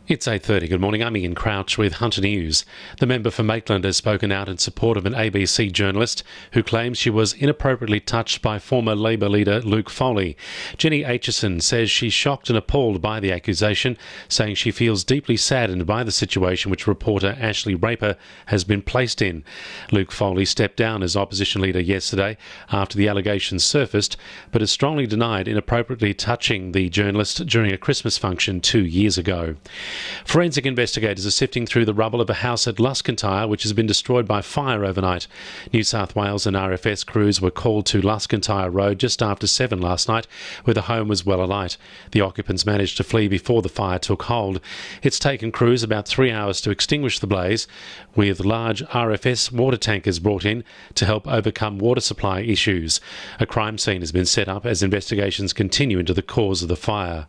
It's 8:30. Good morning. I'm Ian Crouch with Hunter News. The member for Maitland has spoken out in support of an ABC journalist who claims she was inappropriately touched by former Labor leader Luke Foley. Jenny Aitchison says she's shocked and appalled by the accusation, saying she feels deeply saddened by the situation which reporter Ashley Raper has been placed in. Luke Foley stepped down as opposition leader yesterday after the allegations surfaced, but has strongly denied inappropriately touching the journalist during a Christmas function 2 years ago. Forensic investigators are sifting through the rubble of a house at Luscantire which has been destroyed by fire overnight. New South Wales and RFS crews were called to Luscantire Road just after 7 last night, where the home was well alight. The occupants managed to flee before the fire took hold. It's taken crews about 3 hours to extinguish the blaze, with large RFS water tankers brought in to help overcome water supply issues. A crime scene has been set up as investigations continue into the cause of the fire.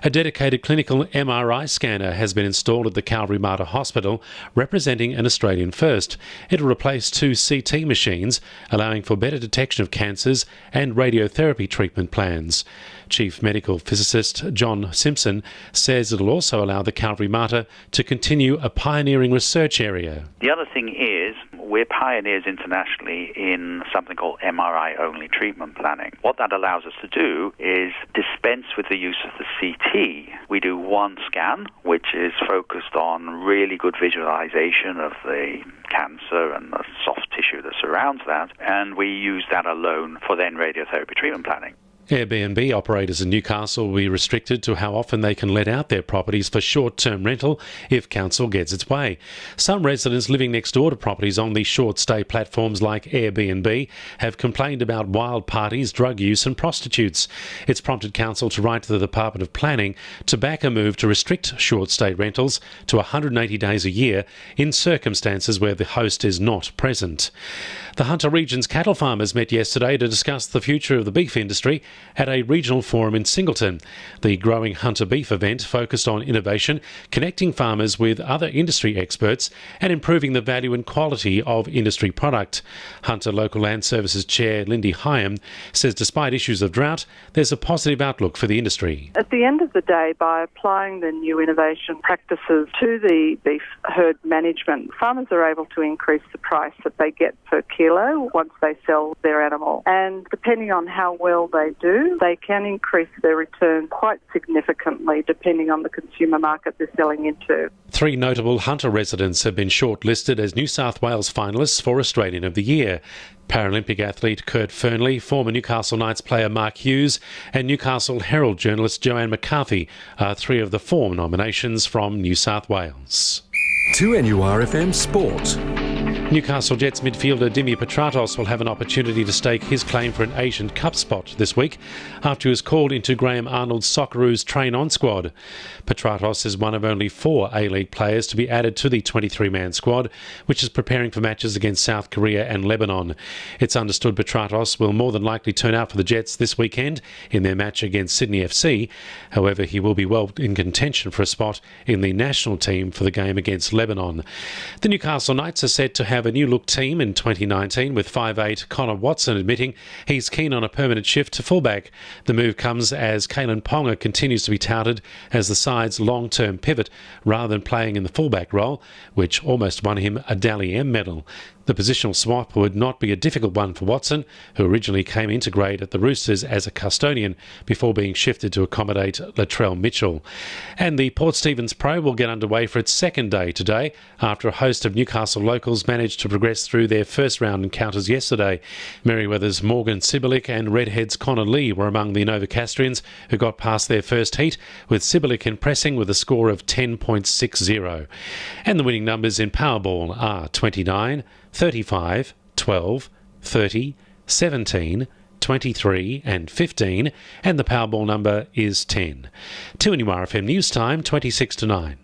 A dedicated clinical MRI scanner has been installed at the Calvary Mater Hospital, representing an Australian first. It will replace 2 CT machines, allowing for better detection of cancers and radiotherapy treatment plans. Chief Medical Physicist John Simpson says it will also allow the Calvary Mater to continue a pioneering research area. The other thing is we're pioneers internationally in something called MRI-only treatment planning. What that allows us to do is dispense with the use of the CT. We do one scan, which is focused on really good visualization of the cancer and the soft tissue that surrounds that, and we use that alone for then radiotherapy treatment planning. Airbnb operators in Newcastle will be restricted to how often they can let out their properties for short-term rental if council gets its way. Some residents living next door to properties on these short-stay platforms like Airbnb have complained about wild parties, drug use and prostitutes. It's prompted council to write to the Department of Planning to back a move to restrict short-stay rentals to 180 days a year in circumstances where the host is not present. The Hunter Region's cattle farmers met yesterday to discuss the future of the beef industry at a regional forum in Singleton. The Growing Hunter Beef event focused on innovation, connecting farmers with other industry experts and improving the value and quality of industry product. Hunter Local Land Services Chair Lindy Hyam says despite issues of drought, there's a positive outlook for the industry. At the end of the day, by applying the new innovation practices to the beef herd management, farmers are able to increase the price that they get per kilo once they sell their animal. And depending on how well they do, they can increase their return quite significantly depending on the consumer market they're selling into. 3 notable Hunter residents have been shortlisted as New South Wales finalists for Australian of the Year. Paralympic athlete Kurt Fernley, former Newcastle Knights player Mark Hughes and Newcastle Herald journalist Joanne McCarthy are 3 of the 4 nominations from New South Wales. 2NURFM Sport. Newcastle Jets midfielder Dimi Petratos will have an opportunity to stake his claim for an Asian Cup spot this week after he was called into Graham Arnold's Socceroos train-on squad. Petratos is one of only 4 A-League players to be added to the 23-man squad, which is preparing for matches against South Korea and Lebanon. It's understood Petratos will more than likely turn out for the Jets this weekend in their match against Sydney FC. However, he will be well in contention for a spot in the national team for the game against Lebanon. The Newcastle Knights are said to have a new-look team in 2019, with 5'8" Connor Watson admitting he's keen on a permanent shift to fullback. The move comes as Kalen Ponga continues to be touted as the side's long-term pivot rather than playing in the fullback role, which almost won him a Dally M medal. The positional swap would not be a difficult one for Watson, who originally came into grade at the Roosters as a custodian before being shifted to accommodate Latrell Mitchell. And the Port Stephens Pro will get underway for its second day today after a host of Newcastle locals managed to progress through their first round encounters yesterday. Merryweather's Morgan Sibilic and Redhead's Connor Lee were among the Novocastrians who got past their first heat, with Sibilic impressing with a score of 10.60. And the winning numbers in Powerball are 29, 35, 12, 30, 17, 23 and 15, and the Powerball number is 10. 2NURFM News Time, 26 to 9.